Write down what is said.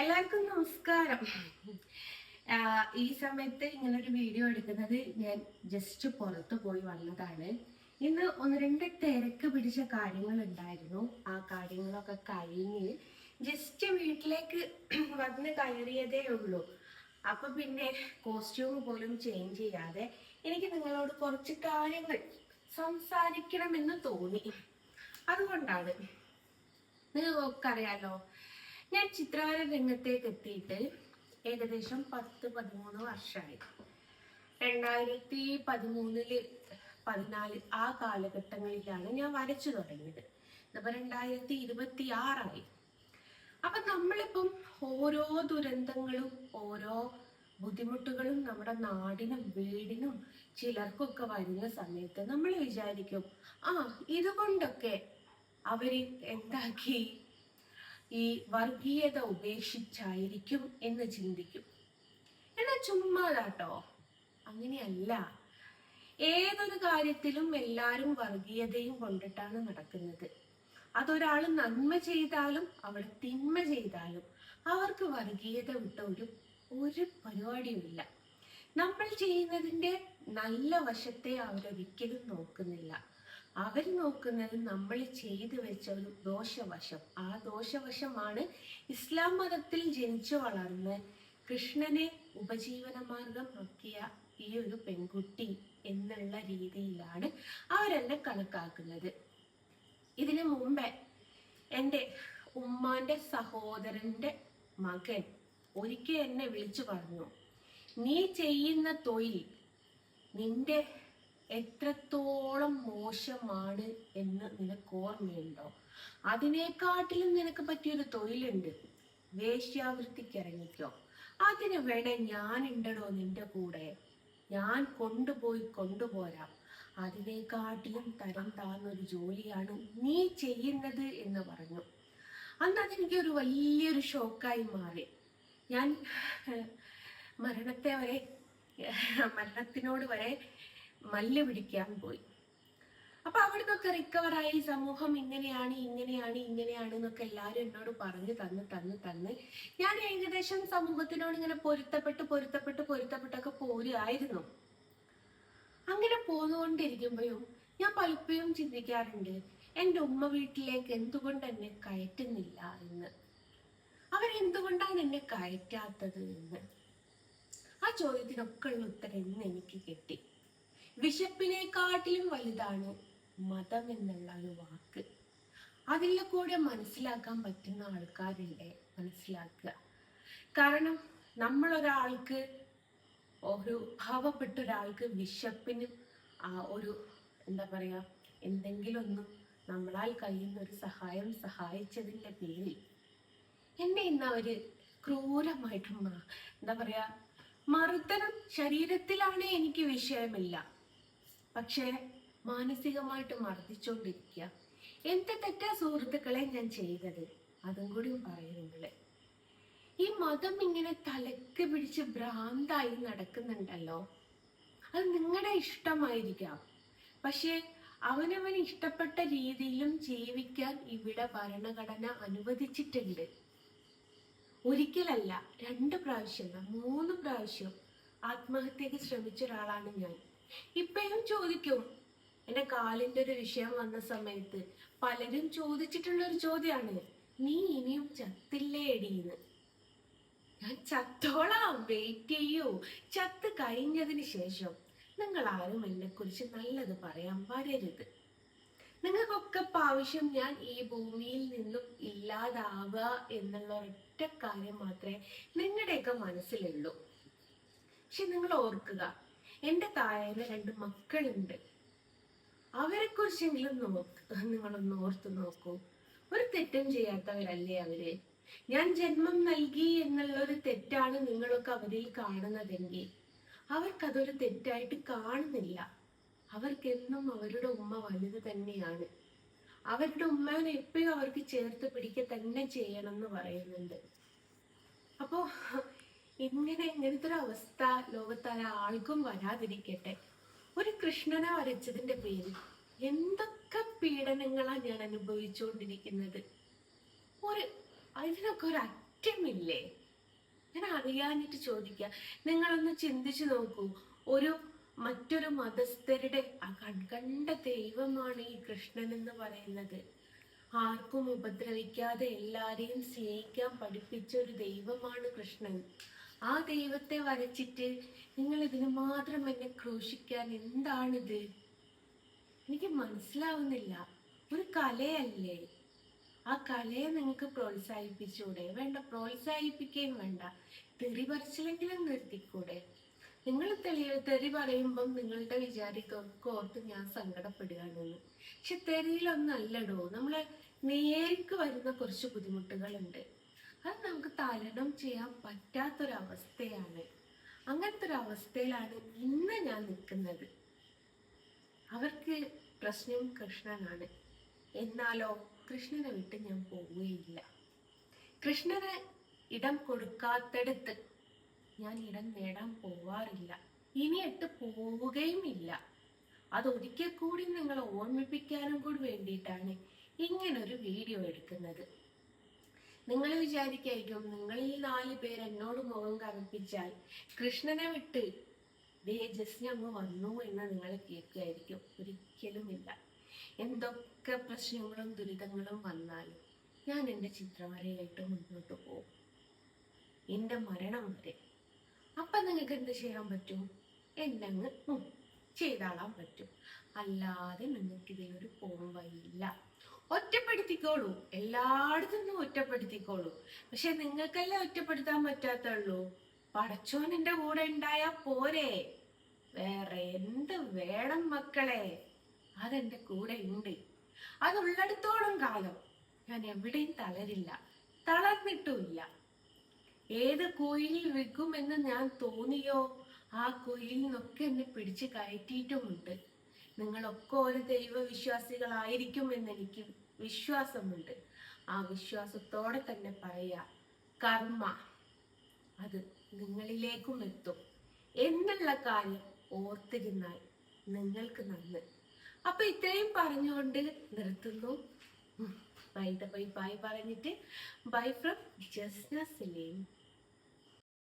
എല്ലാവർക്കും നമസ്കാരം. ഈ സമയത്ത് ഇങ്ങനൊരു വീഡിയോ എടുക്കുന്നത് ഞാൻ ജസ്റ്റ് പുറത്തു പോയി വന്നതാണ്. ഇന്ന് ഒന്ന് രണ്ട് തിരക്ക് പിടിച്ച കാര്യങ്ങൾ ഉണ്ടായിരുന്നു. ആ കാര്യങ്ങളൊക്കെ കഴിഞ്ഞ് ജസ്റ്റ് വീട്ടിലേക്ക് വന്ന് കയറിയതേ ഉള്ളൂ. അപ്പൊ പിന്നെ കോസ്റ്റ്യൂം പോലും ചേഞ്ച് ചെയ്യാതെ എനിക്ക് നിങ്ങളോട് കുറച്ച് കാര്യങ്ങൾ സംസാരിക്കണമെന്ന് തോന്നി. അതുകൊണ്ടാണ്. നിങ്ങൾക്കൊക്കെ അറിയാലോ, ഞാൻ ചിത്രകല രംഗത്തേക്ക് എത്തിയിട്ട് ഏകദേശം 10-13 വർഷമായി. 2013 14 ആ കാലഘട്ടങ്ങളിലാണ് ഞാൻ വരച്ചു തുടങ്ങിയത്. ഇപ്പൊ 2026 അപ്പൊ നമ്മളിപ്പം ഓരോ ദുരന്തങ്ങളും ഓരോ ബുദ്ധിമുട്ടുകളും നമ്മുടെ നാടിനും വീടിനും ചിലർക്കൊക്കെ വരുന്ന സമയത്ത് നമ്മൾ വിചാരിക്കും, ഇതുകൊണ്ടൊക്കെ അവര് എന്താക്കി, ഈ വർഗീയത ഉപേക്ഷിച്ചായിരിക്കും എന്ന് ചിന്തിക്കും. എന്നാൽ ചുമ്മാതാട്ടോ, അങ്ങനെയല്ല. ഏതൊരു കാര്യത്തിലും എല്ലാവരും വർഗീയതയും കൊണ്ടിട്ടാണ് നടക്കുന്നത്. അതൊരാൾ നന്മ ചെയ്താലും അവിടെ തിന്മ ചെയ്താലും അവർക്ക് വർഗീയത വിട്ട ഒരു പരിപാടിയുമില്ല. നമ്മൾ ചെയ്യുന്നതിൻ്റെ നല്ല വശത്തെ അവരൊരിക്കലും നോക്കുന്നില്ല. അവർ നോക്കുന്നത് നമ്മൾ ചെയ്തു വെച്ച ഒരു ദോഷവശം. ആ ദോഷവശമാണ് ഇസ്ലാം മതത്തിൽ ജനിച്ചു വളർന്ന് കൃഷ്ണനെ ഉപജീവന മാർഗമാക്കിയ ഈ ഒരു പെൺകുട്ടി എന്നുള്ള രീതിയിലാണ് അവരെന്നെ കണക്കാക്കുന്നത്. ഇതിനു മുമ്പേ എൻ്റെ ഉമ്മാന്റെ സഹോദരന്റെ മകൻ ഒരിക്കൽ എന്നെ വിളിച്ചു പറഞ്ഞു, നീ ചെയ്യുന്ന തൊഴിൽ നിന്റെ എത്രത്തോളം മോശമാണ് എന്ന് നിനക്ക് ഓർമ്മയുണ്ടോ? അതിനെക്കാട്ടിലും നിനക്ക് പറ്റിയൊരു തൊഴിലുണ്ട്, വേശ്യാവൃത്തിക്ക് ഇറങ്ങിക്കോ. അതിന് വേണേ ഞാൻ ഉണ്ടടോ നിന്റെ കൂടെ, ഞാൻ കൊണ്ടുപോരാം. അതിനെക്കാട്ടിലും തരം താഴ്ന്നൊരു ജോലിയാണ് നീ ചെയ്യുന്നത് എന്ന് പറഞ്ഞു. അന്ന് അതെനിക്കൊരു വലിയൊരു ഷോക്കായി മാറി. ഞാൻ മരണത്തിനോട് വരെ മല്ല് പിടിക്കാൻ പോയി. അപ്പൊ അവിടുന്നൊക്കെ റിക്കവറായി സമൂഹം ഇങ്ങനെയാണ് എന്നൊക്കെ എല്ലാവരും എന്നോട് പറഞ്ഞു തന്ന് ഞാൻ ഏകദേശം സമൂഹത്തിനോട് ഇങ്ങനെ പൊരുത്തപ്പെട്ടൊക്കെ പോരുമായിരുന്നു. അങ്ങനെ പോന്നുകൊണ്ടിരിക്കുമ്പോഴും ഞാൻ പലപ്പോഴും ചിന്തിക്കാറുണ്ട്, എൻ്റെ ഉമ്മ വീട്ടിലേക്ക് എന്തുകൊണ്ട് എന്നെ കയറ്റുന്നില്ല എന്ന്. അവരെന്തുകൊണ്ടാണ് എന്നെ കയറ്റാത്തത് എന്ന്. ആ ചോദ്യത്തിനൊക്കെ ഉള്ള ഉത്തരം ഇന്ന് എനിക്ക് കിട്ടി. വിശപ്പിനെക്കാട്ടിലും വലുതാണ് മതം എന്നുള്ള ഒരു വാക്ക്. അതിൽ കൂടെ മനസ്സിലാക്കാൻ പറ്റുന്ന ആൾക്കാരുണ്ട്, മനസ്സിലാക്കുക. കാരണം നമ്മളൊരാൾക്ക്, ഒരു പാവപ്പെട്ട ഒരാൾക്ക് വിശപ്പിന് ഒരു എന്താ പറയാ, എന്തെങ്കിലും ഒന്നും നമ്മളാൽ കഴിയുന്ന ഒരു സഹായം സഹായിച്ചതിൻ്റെ പേരിൽ എന്നെ ഇന്ന് അവര് ക്രൂരമായിട്ടും എന്താ പറയാ, മർദ്ദനം ശരീരത്തിലാണ് എനിക്ക് വിഷയമില്ല, പക്ഷെ മാനസികമായിട്ട് മർദ്ദിച്ചോണ്ടിരിക്കുക. എന്ത് തെറ്റാ സുഹൃത്തുക്കളെ ഞാൻ ചെയ്തത്? അതും കൂടി പറയുന്നുണ്ട്. ഈ മതം ഇങ്ങനെ തലക്ക് പിടിച്ച് ഭ്രാന്തായി നടക്കുന്നുണ്ടല്ലോ. അത് നിങ്ങളുടെ ഇഷ്ടമായിരിക്കാം, പക്ഷെ അവനവന് ഇഷ്ടപ്പെട്ട രീതിയിലും ജീവിക്കാൻ ഇവിടെ ഭരണഘടന അനുവദിച്ചിട്ടുണ്ട്. ഒരിക്കലല്ല, 2 പ്രാവശ്യമല്ല, 3 പ്രാവശ്യം ആത്മഹത്യക്ക് ശ്രമിച്ച ഒരാളാണ് ഞാൻ. ഇപ്പോഴും ചോദിക്കും, എന്റെ കാലിന്റെ ഒരു വിഷയം വന്ന സമയത്ത് പലരും ചോദിച്ചിട്ടുള്ള ഒരു ചോദ്യമാണ്, നീ ഇനിയും ചത്തില്ലേ എടീന്ന്. ഞാൻ ചത്തോളാം, വെയിറ്റ് ചെയ്യൂ. ചത്ത് കഴിഞ്ഞതിന് ശേഷം നിങ്ങൾ ആരും എന്നെ കുറിച്ച് നല്ലത് പറയാൻ വരരുത്. നിങ്ങൾക്കൊക്കെ ആവശ്യം ഞാൻ ഈ ഭൂമിയിൽ നിന്നും ഇല്ലാതാവുക എന്നുള്ള ഒറ്റ കാര്യം മാത്രമേ നിങ്ങളുടെയൊക്കെ മനസ്സിലുള്ളൂ. പക്ഷെ നിങ്ങൾ ഓർക്കുക, എൻ്റെ താഴെ 2 മക്കളുണ്ട്. അവരെ കുറിച്ചെങ്കിലും നിങ്ങളൊന്ന് ഓർത്തു നോക്കൂ. ഒരു തെറ്റും ചെയ്യാത്തവരല്ലേ അവര്? ഞാൻ ജന്മം നൽകി എന്നുള്ള ഒരു തെറ്റാണ് നിങ്ങളൊക്കെ അവരിൽ കാണുന്നതെങ്കിൽ അവർക്കതൊരു തെറ്റായിട്ട് കാണുന്നില്ല. അവർക്കെന്നും അവരുടെ ഉമ്മ വലുത് തന്നെയാണ്. അവരുടെ ഉമ്മനെ എപ്പോഴും അവർക്ക് ചേർത്ത് പിടിക്കുക തന്നെ ചെയ്യണം എന്ന് പറയുന്നുണ്ട്. അപ്പോ ഇങ്ങനത്തെ ഒരു അവസ്ഥ ലോകത്തായ ആൾക്കും വരാതിരിക്കട്ടെ. ഒരു കൃഷ്ണനെ വരച്ചതിന്റെ പേരിൽ എന്തൊക്കെ പീഡനങ്ങളാണ് ഞാൻ അനുഭവിച്ചുകൊണ്ടിരിക്കുന്നത്. ഇതിനൊക്കെ ഒരു മാറ്റമില്ലേ? ഞാൻ അറിയാനിട്ട് ചോദിക്കുക. നിങ്ങളൊന്ന് ചിന്തിച്ചു നോക്കൂ. ഒരു മറ്റൊരു മതസ്ഥരുടെ ആ കൺകണ്ട ദൈവമാണ് ഈ കൃഷ്ണൻ എന്ന് പറയുന്നത്. ആർക്കും ഉപദ്രവിക്കാതെ എല്ലാരെയും സ്നേഹിക്കാൻ പഠിപ്പിച്ച ഒരു ദൈവമാണ് കൃഷ്ണൻ. ആ ദൈവത്തെ വരച്ചിട്ട് നിങ്ങൾ ഇതിന് മാത്രം എന്നെ ക്രൂശിക്കാൻ എന്താണിത്? എനിക്ക് മനസ്സിലാവുന്നില്ല. ഒരു കലയല്ലേ? ആ കലയെ നിങ്ങൾക്ക് പ്രോത്സാഹിപ്പിച്ചൂടെ? വേണ്ട, പ്രോത്സാഹിപ്പിക്കുകയും വേണ്ട. തെറി പറിച്ചില്ലെങ്കിലും നിർത്തിക്കൂടെ? നിങ്ങൾ തെറി പറയുമ്പം നിങ്ങളുടെ വിചാരിക്കൊക്കെ ഓർത്ത് ഞാൻ സങ്കടപ്പെടുകയാണെന്ന്. പക്ഷെ തെറിയിലൊന്നല്ലടോ, നമ്മളെ നേരിക്ക് വരുന്ന കുറച്ച് ബുദ്ധിമുട്ടുകളുണ്ട്. അത് നമുക്ക് തരണം ചെയ്യാൻ പറ്റാത്തൊരവസ്ഥയാണ്. അങ്ങനത്തെ ഒരു അവസ്ഥയിലാണ് ഇന്ന് ഞാൻ നിൽക്കുന്നത്. അവർക്ക് പ്രശ്നം കൃഷ്ണനാണ്. എന്നാലോ കൃഷ്ണനെ വിട്ട് ഞാൻ പോവുകയില്ല. കൃഷ്ണന് ഇടം കൊടുക്കാത്തടത്ത് ഞാൻ ഇടം നേടാൻ പോവാറില്ല. ഇനിയിട്ട് പോവുകയും ഇല്ല. അതൊരിക്കൽ കൂടി നിങ്ങളെ ഓർമ്മിപ്പിക്കാനും കൂടി വേണ്ടിയിട്ടാണ് ഇങ്ങനൊരു വീഡിയോ എടുക്കുന്നത്. നിങ്ങൾ വിചാരിക്കായിരിക്കും, നിങ്ങളിൽ 4 പേര് എന്നോട് മുഖം കറുപ്പിച്ചാൽ കൃഷ്ണനെ വിട്ട് ജസ്ന അങ്ങ് വന്നു എന്ന് നിങ്ങൾ കേൾക്കുകയായിരിക്കും. ഒരിക്കലുമില്ല. എന്തൊക്കെ പ്രശ്നങ്ങളും ദുരിതങ്ങളും വന്നാലും ഞാൻ എൻ്റെ ചിത്രവരയായിട്ട് മുന്നോട്ട് പോകും, എൻ്റെ മരണം വരെ. അപ്പം നിങ്ങൾക്ക് എന്ത് ചെയ്യാൻ പറ്റും? എന്നെ അങ്ങ് ചെയ്താളാൻ പറ്റും. അല്ലാതെ നിങ്ങൾക്ക് ഇതിനൊരു പോം വഴിയില്ല. ഒറ്റപ്പെടുത്തിക്കോളൂ, എല്ലായിടത്തും ഒറ്റപ്പെടുത്തിക്കോളൂ. പക്ഷെ നിങ്ങൾക്കല്ലേ ഒറ്റപ്പെടുത്താൻ പറ്റാത്തുള്ളൂ. പടച്ചോൻ എൻ്റെ കൂടെ ഉണ്ടായാ പോരെ? വേറെ എന്ത് വേണം മക്കളെ? അതെന്റെ കൂടെ ഉണ്ട്. അതുള്ളിടത്തോളം കാലം ഞാൻ എവിടെയും തളരില്ല, തളർന്നിട്ടുമില്ല. ഏത് കുഴിയിൽ വിൽക്കുമെന്ന് ഞാൻ തോന്നിയോ ആ കുഴിയിൽ നിന്നൊക്കെ എന്നെ പിടിച്ച് കയറ്റിയിട്ടുമുണ്ട്. നിങ്ങളൊക്കെ ഒരു ദൈവവിശ്വാസികളായിരിക്കും എന്ന് എനിക്ക് വിശ്വാസമുണ്ട്. ആ വിശ്വാസത്തോടെ തന്നെ പറയാ, കർമ്മ അത് നിങ്ങളിലേക്കും എത്തും എന്നുള്ള കാര്യം ഓർത്തിരുന്നാൽ നിങ്ങൾക്ക് നന്ന്. അപ്പൊ ഇത്രയും പറഞ്ഞുകൊണ്ട് നിർത്തുന്നു. ബൈ പറഞ്ഞിട്ട് ബൈ ഫ്രം ജസ്ന സലീം.